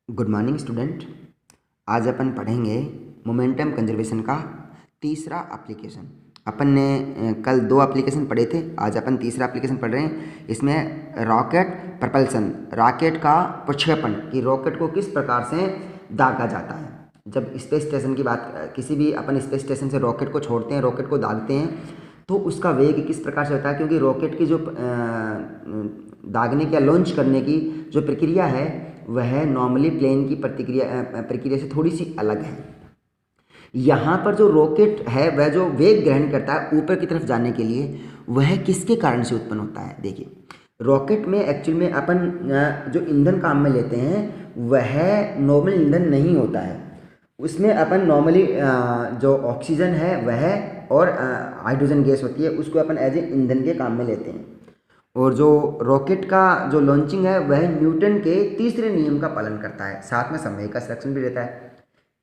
Good morning student. आज अपन पढ़ेंगे momentum conservation का तीसरा एप्लीकेशन। अपन ने कल दो एप्लीकेशन पढ़े थे, आज अपन तीसरा एप्लीकेशन पढ़ रहे हैं। इसमें रॉकेट प्रपल्सन, रॉकेट का प्रक्षेपण, कि रॉकेट को किस प्रकार से दागा जाता है। जब स्पेस स्टेशन की बात, किसी भी अपन स्पेस स्टेशन से रॉकेट को छोड़ते हैं, रॉकेट को दागते हैं, तो उसका वेग किस प्रकार से होता है। क्योंकि रॉकेट की जो दागने या लॉन्च करने की जो प्रक्रिया है वह नॉर्मली प्लेन की प्रक्रिया से थोड़ी सी अलग है। यहाँ पर जो रॉकेट है वह जो वेग ग्रहण करता है ऊपर की तरफ जाने के लिए, वह किसके कारण से उत्पन्न होता है। देखिए, रॉकेट में एक्चुअल में अपन जो ईंधन काम में लेते हैं वह नॉर्मल ईंधन नहीं होता है। उसमें अपन नॉर्मली जो ऑक्सीजन है वह और हाइड्रोजन गैस होती है, उसको अपन एज ए ईंधन के काम में लेते हैं। और जो रॉकेट का जो लॉन्चिंग है वह न्यूटन के तीसरे नियम का पालन करता है, साथ में समय का संरक्षण भी रहता है।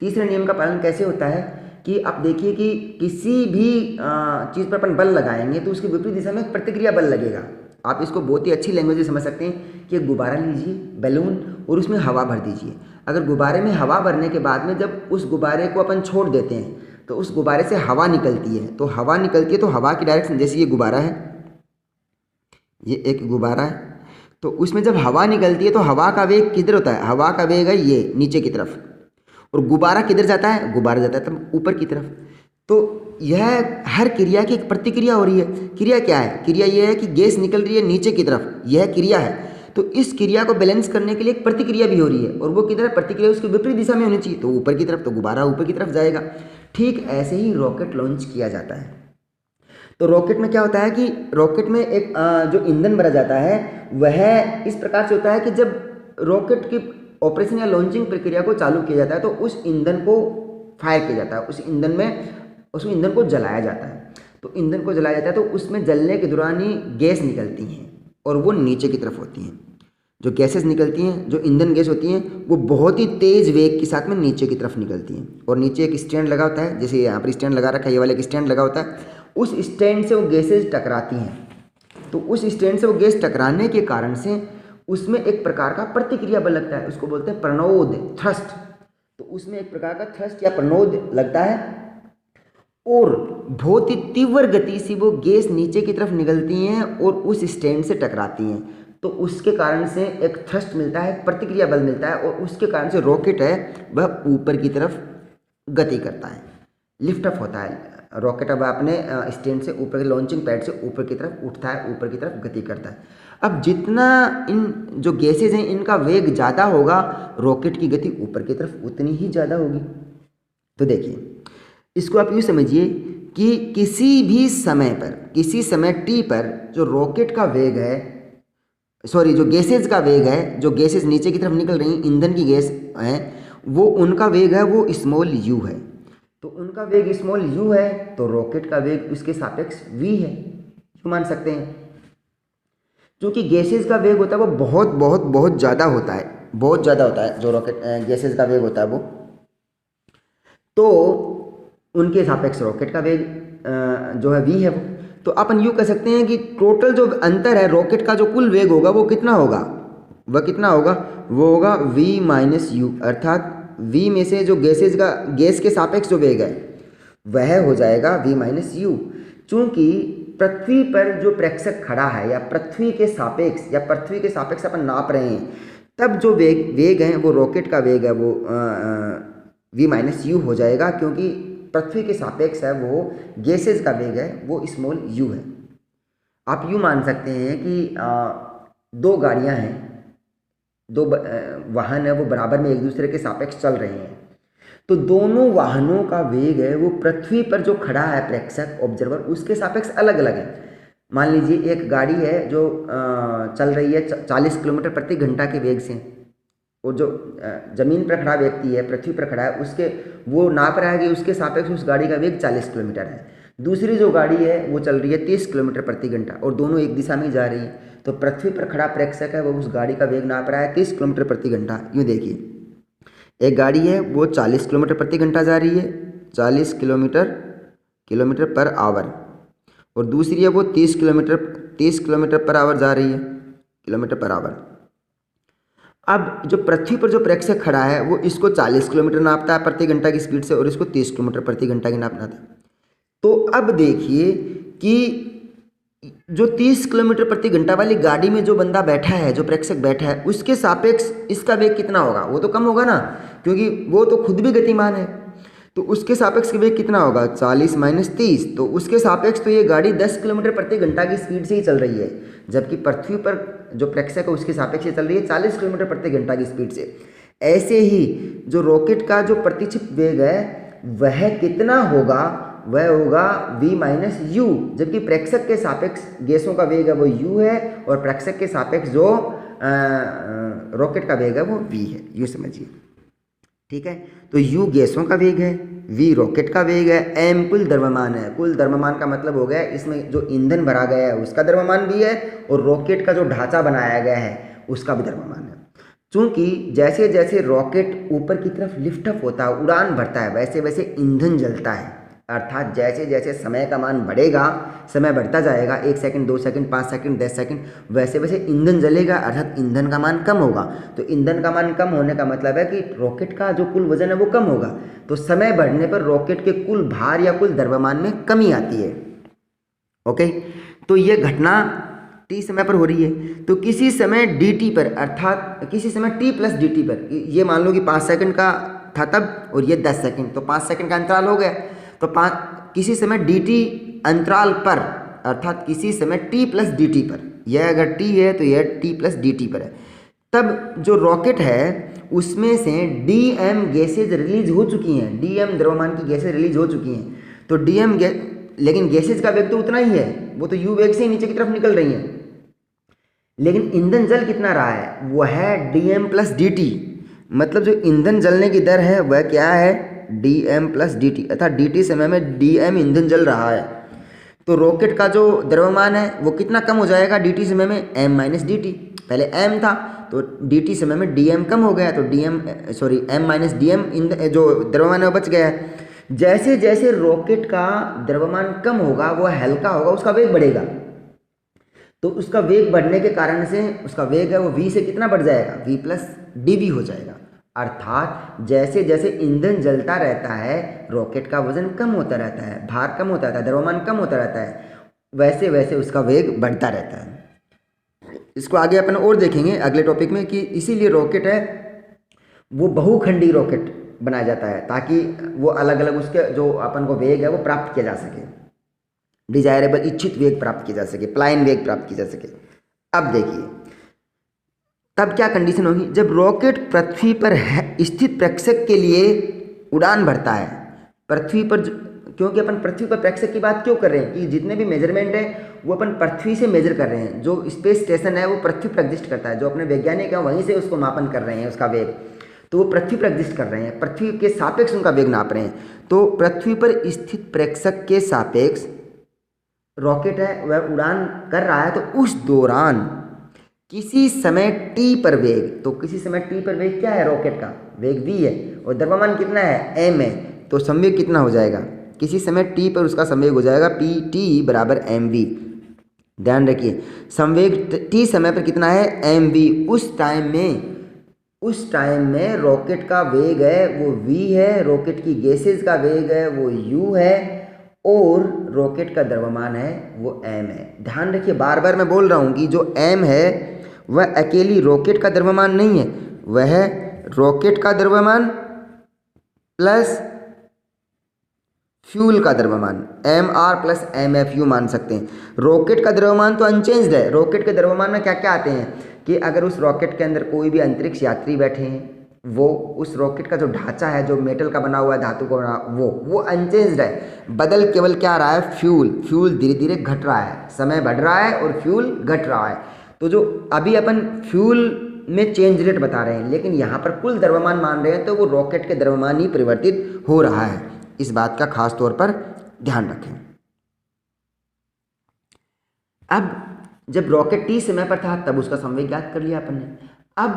तीसरे नियम का पालन कैसे होता है कि आप देखिए कि किसी भी चीज़ पर अपन बल लगाएंगे तो उसके विपरीत दिशा में प्रतिक्रिया बल लगेगा। आप इसको बहुत ही अच्छी लैंग्वेज में समझ सकते हैं कि एक गुब्बारा लीजिए, बैलून, और उसमें हवा भर दीजिए। अगर गुब्बारे में हवा भरने के बाद में जब उस गुब्बारे को अपन छोड़ देते हैं तो उस गुब्बारे से हवा निकलती है, तो हवा निकलती है तो हवा की डायरेक्शन, जैसे ये गुब्बारा है, ये एक गुब्बारा है, तो उसमें जब हवा निकलती है तो हवा का वेग किधर होता है, हवा का वेग है ये नीचे की तरफ, और गुब्बारा किधर जाता है, गुब्बारा जाता है तब ऊपर की तरफ। तो यह हर क्रिया की एक प्रतिक्रिया हो रही है। क्रिया क्या है, क्रिया यह है कि गैस निकल रही है नीचे की तरफ, यह क्रिया है। तो इस क्रिया को बैलेंस करने के लिए एक प्रतिक्रिया भी हो रही है, और वो किधर, प्रतिक्रिया उसके विपरीत दिशा में होनी चाहिए, तो ऊपर की तरफ, तो गुब्बारा ऊपर की तरफ जाएगा। ठीक ऐसे ही रॉकेट लॉन्च किया जाता है। तो रॉकेट में क्या होता है कि रॉकेट में एक जो ईंधन भरा जाता है वह इस प्रकार से होता है कि जब रॉकेट की ऑपरेशन या लॉन्चिंग प्रक्रिया को चालू किया जाता है तो उस ईंधन को फायर किया जाता है, उस ईंधन को जलाया जाता है। तो ईंधन को जलाया जाता है तो उसमें जलने के दौरान ही गैस निकलती हैं और वो नीचे की तरफ होती हैं। जो गैसेस निकलती हैं, जो ईंधन गैस होती हैं, वो बहुत ही तेज़ वेग के साथ में नीचे की तरफ निकलती हैं। और नीचे एक स्टैंड लगा होता है, जैसे यहाँ पर स्टैंड लगा रखा है, ये वाला एक स्टैंड लगा होता है, उस स्टैंड से वो गैसेज टकराती हैं। तो उस स्टैंड से वो गैस टकराने के कारण से उसमें एक प्रकार का प्रतिक्रिया बल लगता है, उसको बोलते हैं प्रणोद, थ्रस्ट। तो उसमें एक प्रकार का थ्रस्ट या प्रणोद लगता है और बहुत ही तीव्र गति से वो गैस नीचे की तरफ निकलती हैं और उस स्टैंड से टकराती हैं। तो उसके कारण से एक थ्रस्ट मिलता है, प्रतिक्रिया बल मिलता है, और उसके कारण से रॉकेट है वह ऊपर की तरफ गति करता है, लिफ्ट अप होता है। रॉकेट अब अपने स्टैंड से ऊपर, लॉन्चिंग पैड से ऊपर की तरफ उठता है, ऊपर की तरफ गति करता है। अब जितना इन जो गैसेज हैं इनका वेग ज़्यादा होगा, रॉकेट की गति ऊपर की तरफ उतनी ही ज़्यादा होगी। तो देखिए, इसको आप यूँ समझिए कि किसी भी समय पर, किसी समय टी पर जो रॉकेट का वेग है, सॉरी, जो गैसेज का वेग है, जो गैसेज नीचे की तरफ निकल रही ईंधन की गैस है, वो उनका वेग है वो स्मॉल यू है। तो उनका वेग स्मॉल यू है तो रॉकेट का वेग उसके सापेक्ष v है, क्यों मान सकते हैं। क्योंकि गैसेज का वेग होता है वो बहुत बहुत बहुत ज़्यादा होता है, बहुत ज़्यादा होता है जो रॉकेट गैसेज का वेग होता है वो, तो उनके सापेक्ष रॉकेट का वेग जो है v है वो। तो अपन यूँ कह सकते हैं कि टोटल जो अंतर है, रॉकेट का जो कुल वेग होगा वो कितना होगा, वह कितना होगा, वो होगा v माइनस यू, अर्थात v में से जो गैस के सापेक्ष जो वेग है वह हो जाएगा v माइनस यू। चूँकि पृथ्वी पर जो प्रेक्षक खड़ा है या पृथ्वी के सापेक्ष अपन नाप रहे हैं, तब जो वेग है वो रॉकेट का वेग है वो v माइनस यू हो जाएगा, क्योंकि पृथ्वी के सापेक्ष है वो गैसेज का वेग है वो स्मॉल यू है। आप यूँ मान सकते हैं कि दो गाड़ियाँ हैं, दो वाहन है वो बराबर में एक दूसरे के सापेक्ष चल रहे हैं, तो दोनों वाहनों का वेग है वो पृथ्वी पर जो खड़ा है प्रेक्षक, ऑब्जर्वर, उसके सापेक्ष अलग अलग है। मान लीजिए एक गाड़ी है जो चल रही है 40 किलोमीटर प्रति घंटा के वेग से, और जो जमीन पर खड़ा व्यक्ति है, पृथ्वी पर खड़ा है, उसके वो नाप रहा है कि उसके सापेक्ष उस गाड़ी का वेग 40 किलोमीटर है। दूसरी जो गाड़ी है वो चल रही है 30 किलोमीटर प्रति घंटा, और दोनों एक दिशा में जा रही है। तो पृथ्वी पर खड़ा प्रेक्षक है वो उस गाड़ी का वेग नाप रहा है 30 किलोमीटर प्रति घंटा। यूँ देखिए, एक गाड़ी है वो 40 किलोमीटर प्रति घंटा जा रही है, 40 किलोमीटर पर आवर, और दूसरी है वो 30 किलोमीटर पर आवर जा रही है, किलोमीटर पर आवर। अब जो पृथ्वी पर जो प्रेक्षक खड़ा है वो इसको 40 किलोमीटर नापता है प्रति घंटा की स्पीड से और इसको 30 किलोमीटर प्रति घंटा की नापना था। तो अब देखिए कि जो 30 किलोमीटर प्रति घंटा वाली गाड़ी में जो बंदा बैठा है, जो प्रेक्षक बैठा है, उसके सापेक्ष इसका वेग कितना होगा? वो तो कम होगा ना, क्योंकि वो तो खुद भी गतिमान है। तो उसके सापेक्ष वेग कितना होगा? 40 माइनस 30। तो उसके सापेक्ष तो ये गाड़ी 10 किलोमीटर प्रति घंटा की स्पीड से ही चल रही है, जबकि पृथ्वी पर जो प्रेक्षक है उसके सापेक्ष चल रही है 40 किलोमीटर प्रति घंटा की स्पीड से। ऐसे ही जो रॉकेट का जो प्रतिक्षिप्त वेग है वह कितना होगा? वह होगा v माइनस यू, जबकि प्रेक्षक के सापेक्ष गैसों का वेग है वो u है और प्रेक्षक के सापेक्ष जो रॉकेट का वेग है वो v है। यू समझिए, ठीक है। तो u गैसों का वेग है, v रॉकेट का वेग है, m कुल द्रव्यमान है। कुल द्रव्यमान का मतलब हो गया इसमें जो ईंधन भरा गया है उसका द्रव्यमान भी है और रॉकेट का जो ढांचा बनाया गया है उसका भी द्रव्यमान है। चूंकि जैसे जैसे रॉकेट ऊपर की तरफ लिफ्ट अप होता है, उड़ान भरता है, वैसे वैसे ईंधन जलता है। अर्थात जैसे जैसे समय का मान बढ़ेगा, समय बढ़ता जाएगा, 1 सेकंड 2 सेकंड 5 सेकंड 10 सेकंड, वैसे वैसे ईंधन जलेगा, अर्थात ईंधन का मान कम होगा। तो ईंधन का मान कम होने का मतलब है कि रॉकेट का जो कुल वजन है वो कम होगा। तो समय बढ़ने पर रॉकेट के कुल भार या कुल द्रव्यमान में कमी आती है। ओके, तो ये घटना t समय पर हो रही है। तो किसी समय dt पर, अर्थात किसी समय t प्लस dt पर, ये मान लो कि 5 सेकंड का था तब और ये 10 सेकंड, तो 5 सेकंड का अंतराल हो गया। तो किसी समय dt अंतराल पर, अर्थात किसी समय t प्लस dt पर, यह अगर t है तो यह t प्लस dt पर है, तब जो रॉकेट है उसमें से dm गैसेज रिलीज हो चुकी हैं, dm द्रव्यमान की गैसेज रिलीज हो चुकी हैं। तो dm लेकिन गैसेज का वेग तो उतना ही है, वो तो u वेग से ही नीचे की तरफ निकल रही हैं। लेकिन ईंधन जल कितना रहा है? वो है dm प्लस dt, मतलब जो ईंधन जलने की दर है वह क्या है? dm प्लस dt, अर्थात dt समय में dm ईंधन जल रहा है। तो रॉकेट का जो द्रव्यमान है वो कितना कम हो जाएगा dt समय में? m minus dt। पहले m था तो dt समय में dm कम हो गया, तो m माइनस dm जो द्रव्यमान है वो बच गया है। जैसे जैसे रॉकेट का द्रव्यमान कम होगा वो हल्का होगा, उसका वेग बढ़ेगा। तो उसका वेग बढ़ने के कारण से उसका वेग है वो v से कितना बढ़ जाएगा? v प्लस dv हो जाएगा। अर्थात जैसे जैसे ईंधन जलता रहता है रॉकेट का वजन कम होता रहता है, भार कम होता रहता है, द्रव्यमान कम होता रहता है, वैसे वैसे उसका वेग बढ़ता रहता है। इसको आगे अपन और देखेंगे अगले टॉपिक में कि इसीलिए रॉकेट है वो बहुखंडी रॉकेट बनाया जाता है, ताकि वो अलग अलग उसके जो अपन को वेग है वो प्राप्त किया जा सके, डिजायरेबल इच्छित वेग प्राप्त किया जा सके, प्लायन वेग प्राप्त किया जा सके। अब देखिए तब क्या कंडीशन होगी? जब रॉकेट पृथ्वी पर स्थित प्रेक्षक के लिए उड़ान भरता है। पृथ्वी पर, क्योंकि अपन पृथ्वी पर प्रेक्षक की बात क्यों कर रहे हैं कि जितने भी मेजरमेंट है वो अपन पृथ्वी से मेजर कर रहे हैं। जो स्पेस स्टेशन है वो पृथ्वी पर एग्जिस्ट करता है, जो अपने वैज्ञानिक हैं वहीं से उसको मापन कर रहे हैं उसका वेग, तो वो पृथ्वी पर एग्जिस्ट कर रहे हैं, पृथ्वी के सापेक्ष उनका वेग नाप रहे हैं। तो पृथ्वी पर स्थित प्रेक्षक के सापेक्ष रॉकेट है वह उड़ान कर रहा है, तो उस दौरान किसी समय t पर वेग, तो किसी समय t पर वेग क्या है? रॉकेट का वेग v है और द्रव्यमान कितना है? m है। तो संवेग कितना हो जाएगा? किसी समय t पर उसका संवेग हो जाएगा pt बराबर mv। ध्यान रखिए संवेग t समय पर कितना है? mv। उस टाइम में रॉकेट का वेग है वो v है, रॉकेट की गैसेज का वेग है वो u है और रॉकेट का द्रव्यमान है वो m है। ध्यान रखिए बार बार मैं बोल रहा हूँ कि जो m है वह अकेली रॉकेट का द्रव्यमान नहीं है, वह रॉकेट का द्रव्यमान प्लस फ्यूल का द्रव्यमान mr प्लस mfu मान सकते हैं। रॉकेट का द्रव्यमान तो अनचेंज्ड है। रॉकेट के द्रव्यमान में क्या क्या आते हैं कि अगर उस रॉकेट के अंदर कोई भी अंतरिक्ष यात्री बैठे हैं, वो उस रॉकेट का जो ढांचा है जो मेटल का बना हुआ है, धातु का बना, वो अनचेंज्ड है। बदल केवल क्या आ रहा है? फ्यूल धीरे धीरे घट रहा है, समय बढ़ रहा है और फ्यूल घट रहा है। तो जो अभी अपन फ्यूल में चेंज रेट बता रहे हैं, लेकिन यहाँ पर कुल द्रव्यमान मान रहे हैं, तो वो रॉकेट के द्रव्यमान ही परिवर्तित हो रहा है। इस बात का खास तौर पर ध्यान रखें। अब जब रॉकेट t समय पर था तब उसका संवेग ज्ञात कर लिया अपन ने। अब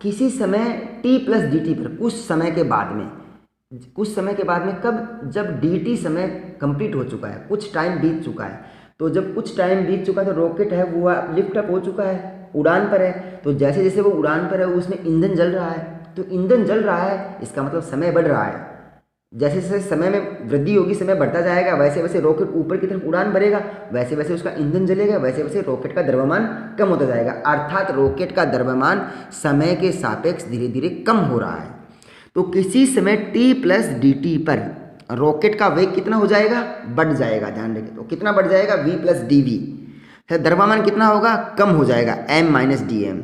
किसी समय t प्लस dt पर कुछ समय के बाद में कब? जब dt समय कंप्लीट हो चुका है, कुछ टाइम बीत चुका है। तो जब कुछ टाइम बीत चुका है तो रॉकेट है वो लिफ्ट अप हो चुका है, उड़ान पर है। तो जैसे जैसे वो उड़ान पर है उसमें ईंधन जल रहा है, तो ईंधन जल रहा है इसका मतलब समय बढ़ रहा है। जैसे जैसे समय में वृद्धि होगी, समय बढ़ता जाएगा, वैसे वैसे रॉकेट ऊपर की तरफ उड़ान भरेगा, वैसे वैसे उसका ईंधन जलेगा, वैसे वैसे रॉकेट का द्रव्यमान कम होता जाएगा। अर्थात रॉकेट का द्रव्यमान समय के सापेक्ष धीरे धीरे कम हो रहा है। तो किसी समय t प्लस डी टी पर रॉकेट का वेग कितना हो जाएगा, बढ़ जाएगा। ध्यान रखिए, तो कितना बढ़ जाएगा, v प्लस डी वी। द्रव्यमान कितना होगा, कम हो जाएगा, m माइनस डी एम,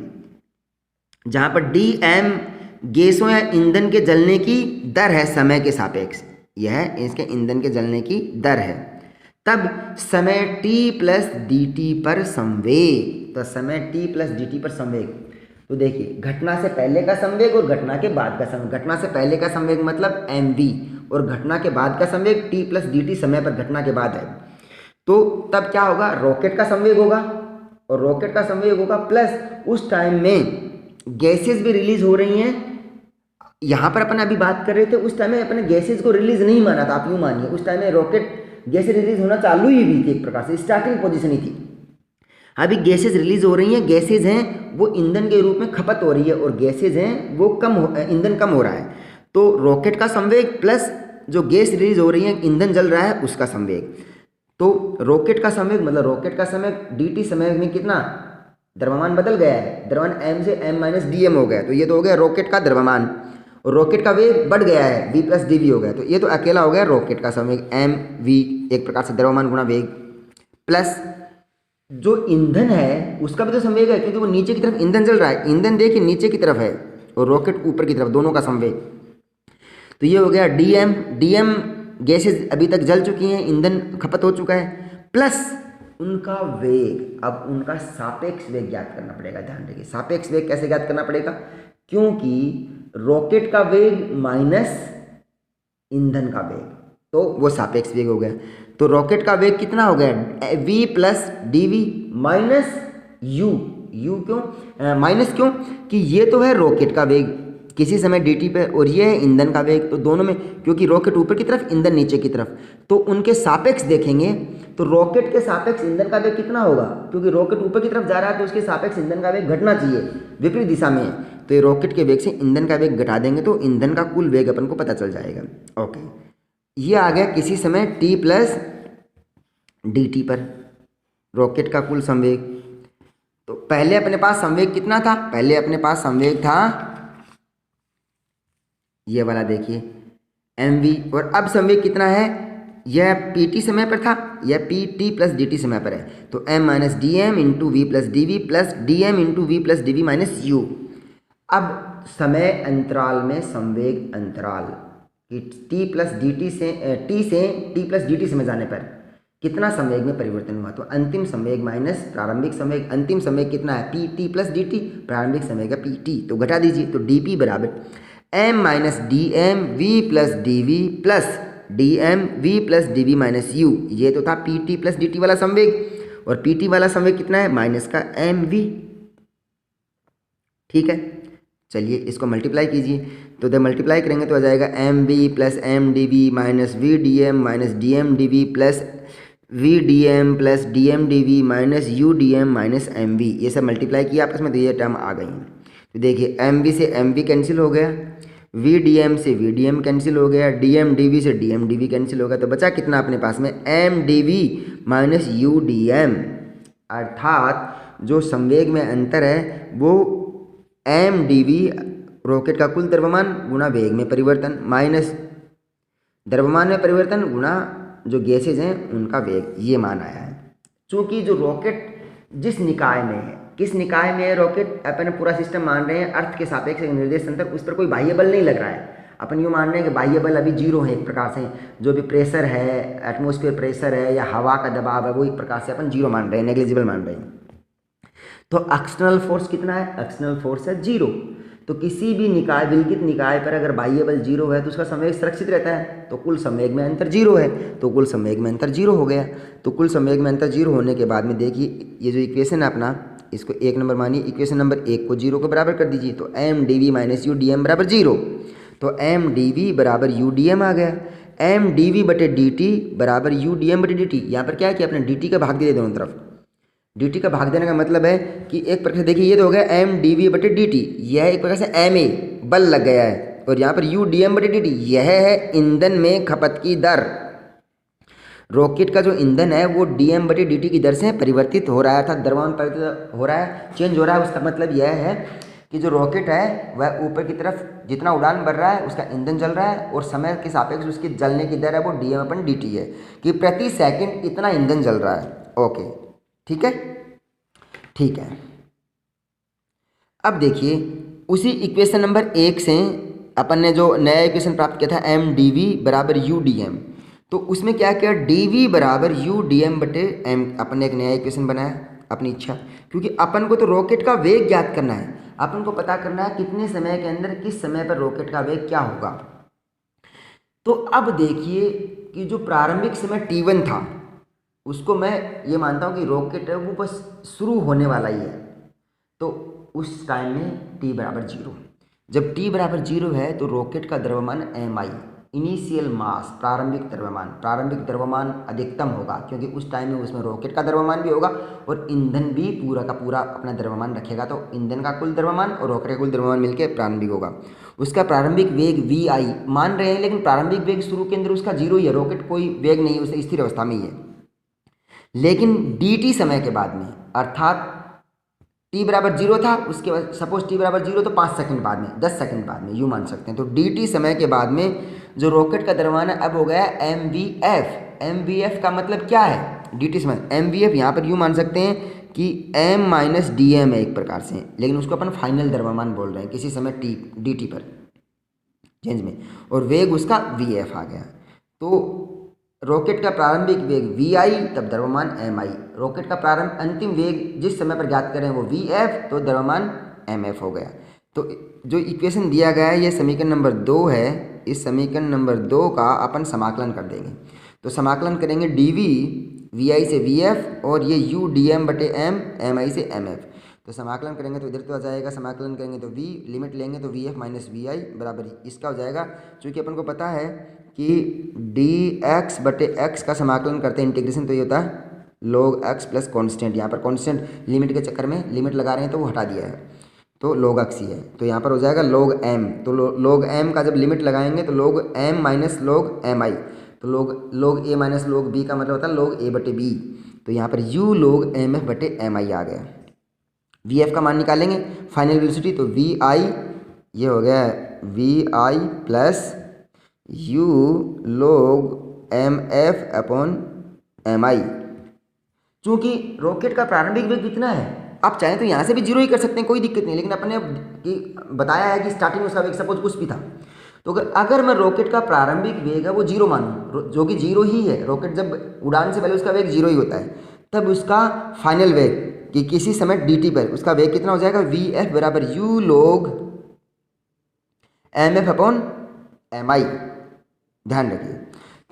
जहाँ पर डी एम गैसों या ईंधन के जलने की दर है समय के सापेक्ष, यह इसके ईंधन के जलने की दर है। तब समय t प्लस डी टी पर संवेग, तो समय t प्लस डी टी पर संवेग, तो देखिए घटना से पहले का संवेग और घटना के बाद का संवेग। घटना से पहले का संवेग मतलब mv और घटना के बाद का संवेग t प्लस डी टी समय पर घटना के बाद है। तो तब क्या होगा, रॉकेट का संवेग होगा, और रॉकेट का संवेग होगा प्लस उस टाइम में गैसेज भी रिलीज हो रही हैं। यहाँ पर अपन अभी बात कर रहे थे, उस टाइम में अपने गैसेज को रिलीज नहीं माना था, आप यूँ मानिए उस टाइम में रॉकेट गैसेज रिलीज होना चालू ही हुई थी, एक प्रकार से स्टार्टिंग पोजीशन ही थी। अभी गैसेज रिलीज हो रही हैं, गैसेज हैं वो ईंधन के रूप में खपत हो रही है, और गैसेज हैं वो ईंधन कम हो रहा है। तो रॉकेट का संवेग प्लस जो गैस रिलीज हो रही है, ईंधन जल रहा है, उसका संवेग। तो रॉकेट का संवेग मतलब रॉकेट का समय डी टी समय में कितना द्रव्यमान बदल गया है, द्रव्यमान m से m माइनस डी एम हो गया, तो ये तो हो गया रॉकेट का द्रव्यमान, और रॉकेट का वेग बढ़ गया है, v प्लस डी वी हो गया, तो ये तो अकेला हो गया रॉकेट का संवेग m v, एक प्रकार से द्रव्यमान गुणा वेग, प्लस जो ईंधन है उसका भी तो संवेग है, क्योंकि वो नीचे की तरफ ईंधन जल रहा है। ईंधन देखिए नीचे की तरफ है और रॉकेट ऊपर की तरफ, दोनों का संवेग। तो ये हो गया डी एम गैसेज अभी तक जल चुकी हैं, ईंधन खपत हो चुका है, प्लस उनका वेग। अब उनका सापेक्ष वेग ज्ञात करना पड़ेगा। ध्यान रखिए, सापेक्ष वेग कैसे ज्ञात करना पड़ेगा, क्योंकि रॉकेट का वेग माइनस ईंधन का वेग, तो वो सापेक्ष वेग हो गया। तो रॉकेट का वेग कितना हो गया, v plus d v minus u. U क्यों माइनस, क्यों कि ये तो है रॉकेट का वेग किसी समय dt पे, और ये है ईंधन का वेग। तो दोनों में, क्योंकि रॉकेट ऊपर की तरफ, ईंधन नीचे की तरफ, तो उनके सापेक्ष देखेंगे तो रॉकेट के सापेक्ष ईंधन का वेग कितना होगा, क्योंकि रॉकेट ऊपर की तरफ जा रहा है तो उसके सापेक्ष ईंधन का वेग घटना चाहिए, विपरीत दिशा में है। तो ये रॉकेट के वेग से ईंधन का वेग घटा देंगे तो ईंधन का कुल वेग अपन को पता चल जाएगा। ओके, ये आ गया किसी समय t प्लस डी टी पर रॉकेट का कुल संवेग। तो पहले अपने पास संवेग कितना था, पहले अपने पास संवेग था ये वाला, देखिए mv, और अब संवेग कितना है, यह pt समय पर था, यह pt प्लस dt समय पर है। तो m minus d m into v plus d v plus d m into v plus d v minus u. अब समय अंतराल में संवेग अंतराल t प्लस डी टी से t प्लस डी टी समय जाने पर कितना संवेग में परिवर्तन हुआ, तो अंतिम संवेग माइनस प्रारंभिक संवेग। अंतिम संवेग कितना है, pt प्लस डी टी, प्रारंभिक संवेग है pt, तो घटा दीजिए, तो dp बराबर m minus d m v plus d v plus d m v plus d v minus u. ये तो था pt प्लस डी टी वाला संवेग, और pt वाला संवेग कितना है, माइनस का mv। ठीक है, चलिए इसको मल्टीप्लाई कीजिए, तो जब मल्टीप्लाई करेंगे तो आ जाएगा mv plus m d v minus v d m minus d m d v plus v d m plus d m d v minus u d m minus m v. ये सब multiply किया आपस में तो ये term आ गई हैं। तो देखिए एम वी से एम वी कैंसिल हो गया, वी डी एम से वी डी एम कैंसिल हो गया, डी एम डी वी से d m d v cancel हो गया, तो बचा कितना अपने पास में m d v minus u d m. अर्थात जो संवेग में अंतर है वो एम डी वी रॉकेट का कुल द्रव्यमान गुणा वेग में परिवर्तन माइनस द्रव्यमान में परिवर्तन गुणा जो गैसेज हैं उनका वेग, ये मान आया है। चूँकि जो रॉकेट जिस निकाय में है, किस निकाय में है रॉकेट, अपन पूरा सिस्टम मान रहे हैं अर्थ के सापेक्ष एक निर्देश अंतर, उस पर कोई बाह्य बल नहीं लग रहा है। अपन यूँ मान रहे हैं कि बाह्य बल अभी जीरो है, एक प्रकार से जो भी प्रेशर है, एटमॉस्फेयर प्रेशर है या हवा का दबाव है, वो एक प्रकार से अपन जीरो मान रहे हैं, नेग्लिजिबल मान रहे हैं। तो एक्सटर्नल फोर्स कितना है, एक्सटर्नल फोर्स है जीरो। तो किसी भी निकाय, विलगित निकाय पर अगर बाह्य बल जीरो है तो उसका संवेग सुरक्षित रहता है, तो कुल संवेग में अंतर जीरो है, तो कुल संवेग में अंतर जीरो हो गया। तो कुल संवेग में अंतर जीरो होने के बाद में देखिए ये जो इक्वेशन है अपना, इसको एक नंबर मानिए, इक्वेशन नंबर एक को जीरो के बराबर कर दीजिए, तो m d v minus u d m बराबर जीरो। तो एम डी वी बराबर यू डी एम आ गया, एम डी वी बटे डी टी बराबर यू डी एम बटे डी टी। यहाँ पर क्या है कि आपने डी टी का भाग दिया दोनों तरफ, dt का भाग देने का मतलब है कि एक प्रकार से देखिए ये तो हो गया एम डी वी बटे डी टी, यह एक प्रकार से एम ए बल लग गया है, और यहाँ पर यू डी एम बटे डी टी यह है ईंधन में खपत की दर। रॉकेट का जो ईंधन है वो डी एम बटे डी टी की दर से परिवर्तित हो रहा है, अर्थात द्रव्यमान परिवर्तित हो रहा है, चेंज हो रहा है। उसका मतलब यह है कि जो रॉकेट है वह ऊपर की तरफ जितना उड़ान बढ़ रहा है उसका ईंधन जल रहा है, और समय के सापेक्ष उसकी जलने की दर है वो डी एम अपन डी टी है, कि प्रति सेकंड इतना ईंधन जल रहा है। ओके ठीक है, ठीक है। अब देखिए उसी इक्वेशन नंबर 1 से अपन ने जो नया इक्वेशन प्राप्त किया था एम डी वी बराबर यू डी एम, तो उसमें क्या किया डी वी बराबर यू डी एम बटे एम, अपन ने एक नया इक्वेशन बनाया अपनी इच्छा, क्योंकि अपन को तो रॉकेट का वेग ज्ञात करना है, अपन को पता करना है कितने समय के अंदर किस समय पर रॉकेट का वेग क्या होगा। तो अब देखिए कि जो प्रारंभिक समय t1 था उसको मैं ये मानता हूँ कि रॉकेट है वो बस शुरू होने वाला ही है, तो उस टाइम में t बराबर 0, जब t बराबर 0 है तो रॉकेट का द्रव्यमान एम आई, इनिशियल मास प्रारंभिक द्रव्यमान अधिकतम होगा, क्योंकि उस टाइम में उसमें रॉकेट का द्रव्यमान भी होगा और ईंधन भी पूरा का पूरा अपना द्रव्यमान रखेगा, तो ईंधन का कुल द्रव्यमान और रॉकेट का कुल द्रव्यमान मिलकर प्रारंभिक होगा। उसका प्रारंभिक वेग वी आई मान रहे हैं, लेकिन प्रारंभिक वेग शुरू के अंदर उसका 0 ही है, रॉकेट कोई वेग नहीं है, उससे स्थिर अवस्था में ही है। लेकिन डी टी समय के बाद में, अर्थात t बराबर 0 था, उसके बाद सपोज t बराबर 0 तो 5 सेकंड बाद में, 10 सेकंड बाद में यूँ मान सकते हैं, तो डी टी समय के बाद में जो रॉकेट का द्रव्यमान है अब हो गया m v f. M v f का मतलब क्या है डी टी समय, एम वी एफ यहाँ पर यूँ मान सकते हैं कि एम माइनस डी एम है एक प्रकार से, लेकिन उसको अपन फाइनल द्रव्यमान बोल रहे हैं किसी समय टी डी टी पर चेंज में, और वेग उसका वी एफ आ गया। तो रॉकेट का प्रारंभिक वेग वी आई तब द्रव्यमान एम आई, रॉकेट का प्रारंभ अंतिम वेग जिस समय पर ज्ञात करें वो वी एफ, तो द्रव्यमान एम एफ हो गया। तो जो इक्वेशन दिया गया है ये समीकरण नंबर 2 है, इस समीकरण नंबर 2 का अपन समाकलन कर देंगे। तो समाकलन करेंगे डी वी वी आई से वी एफ और ये यू डी एम बटे एम एम आई से एम एफ। तो समाकलन करेंगे तो इधर तो आ जाएगा, समाकलन करेंगे तो वी लिमिट लेंगे तो वी एफ माइनस वी आई बराबर इसका हो जाएगा, चूँकि अपन को पता है कि डी एक्स बटे एक्स का समाकलन करते हैं इंटीग्रेशन, तो ये होता है log x प्लस कॉन्स्टेंट, यहाँ पर कॉन्स्टेंट लिमिट के चक्कर में लिमिट लगा रहे हैं तो वो हटा दिया है, तो log x ही है, तो यहाँ पर हो जाएगा log m। तो log m का जब लिमिट लगाएंगे तो log m minus log mi, तो log a minus log b का मतलब होता है log a बटे b, तो यहाँ पर u log mf बटे mi आ गया। vf का मान निकालेंगे फाइनल वेलोसिटी, तो vi ये हो गया vi plus u log mf upon mi। चूँकि रॉकेट का प्रारंभिक वेग कितना है, आप चाहें तो यहाँ से भी 0 ही कर सकते हैं, कोई दिक्कत नहीं, लेकिन अपने बताया है कि स्टार्टिंग में उसका वेग सपोज कुछ भी था, तो अगर मैं रॉकेट का प्रारंभिक वेग है वो 0 मानूँ, जो कि 0 ही है, रॉकेट जब उड़ान से पहले उसका वेग 0 ही होता है, तब उसका फाइनल वेग कि किसी समय डी टी पर उसका वेग कितना हो जाएगा वी एफ बराबर यू लोग एम एफ अपॉन एम आई। ध्यान रखिए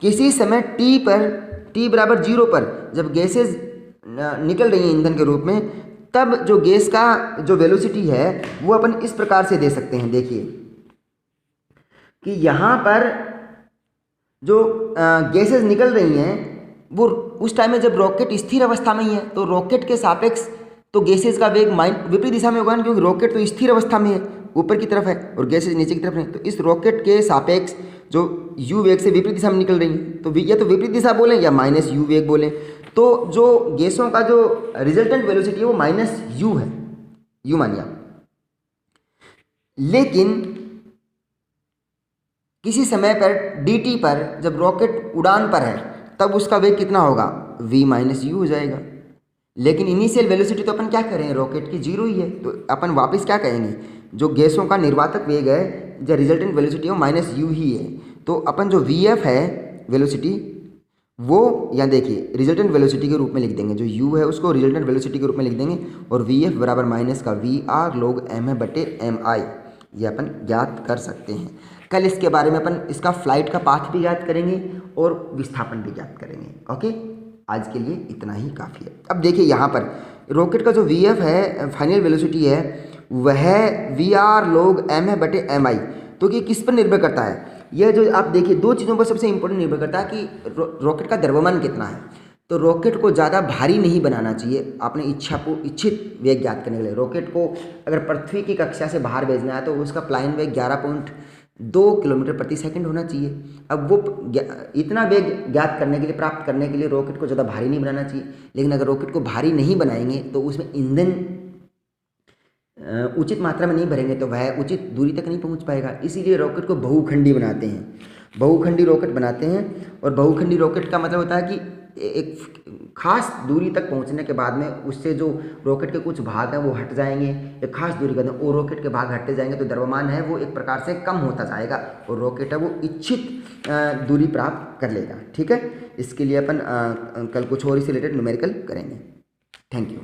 किसी समय टी पर, टी बराबर 0 पर जब गैसेज निकल रही हैं ईंधन के रूप में, तब जो गैस का जो वेलोसिटी है वो अपन इस प्रकार से दे सकते हैं। देखिए कि यहाँ पर जो गैसेज निकल रही हैं वो उस टाइम में जब रॉकेट स्थिर अवस्था में ही है, तो रॉकेट के सापेक्ष तो गैसेज का वेग विपरीत दिशा में होगा, क्योंकि रॉकेट तो स्थिर अवस्था में है, ऊपर की तरफ है, और गैसेज नीचे की तरफ है, तो इस रॉकेट के सापेक्ष जो u वेग से विपरीत दिशा में निकल रही हैं, तो या तो विपरीत दिशा बोलें या माइनस u वेग बोलें, तो जो गैसों का जो रिजल्टेंट वेलोसिटी है वो माइनस u है, u मानिए आप। लेकिन किसी समय पर dt पर जब रॉकेट उड़ान पर है तब उसका वेग कितना होगा v माइनस यू हो जाएगा, लेकिन इनिशियल वेलोसिटी तो अपन क्या करें रॉकेट की 0 ही है, तो अपन वापस क्या कहेंगे जो गैसों का निर्वातक वेग है जो रिजल्टेंट वेलोसिटी है वो माइनस यू ही है, तो अपन जो वी एफ है वेलोसिटी वो यहाँ देखिए रिजल्टेंट वेलोसिटी के रूप में लिख देंगे, जो u है उसको रिजल्टेंट वेलोसिटी के रूप में लिख देंगे, और वी एफ बराबर माइनस का वी आर लोग एम है बटे एम आई, ये अपन ज्ञात कर सकते हैं। कल इसके बारे में अपन इसका फ्लाइट का पाथ भी ज्ञात करेंगे और विस्थापन भी ज्ञात करेंगे। ओके, आज के लिए इतना ही काफ़ी है। अब देखिए यहाँ पर रॉकेट का जो वी एफ है फाइनल वेलोसिटी है वह वी आर लोग एम है बटे एम आई, तो ये किस पर निर्भर करता है, यह जो आप देखिए दो चीज़ों पर सबसे इंपॉर्टेंट निर्भर करता है कि रॉकेट का द्रव्यमान कितना है। तो रॉकेट को ज़्यादा भारी नहीं बनाना चाहिए अपने इच्छित वेग ज्ञात करने के लिए। रॉकेट को अगर पृथ्वी की कक्षा से बाहर भेजना है तो उसका प्लायन वेग 11.2 किलोमीटर प्रति सेकंड होना चाहिए। अब वो इतना वेग ज्ञात करने के लिए, प्राप्त करने के लिए रॉकेट को ज़्यादा भारी नहीं बनाना चाहिए। लेकिन अगर रॉकेट को भारी नहीं बनाएंगे तो उसमें ईंधन उचित मात्रा में नहीं भरेंगे तो वह उचित दूरी तक नहीं पहुंच पाएगा। इसीलिए रॉकेट को बहुखंडी बनाते हैं, बहुखंडी रॉकेट बनाते हैं। और बहुखंडी रॉकेट का मतलब होता है कि एक खास दूरी तक पहुंचने के बाद में उससे जो रॉकेट के कुछ भाग हैं वो हट जाएंगे, एक खास दूरी के बाद वो रॉकेट के भाग हटते जाएंगे तो द्रव्यमान है वो एक प्रकार से कम होता जाएगा और रॉकेट है वो इच्छित दूरी प्राप्त कर लेगा। ठीक है, इसके लिए अपन कल कुछ और इससे रिलेटेड न्यूमेरिकल करेंगे। Thank you.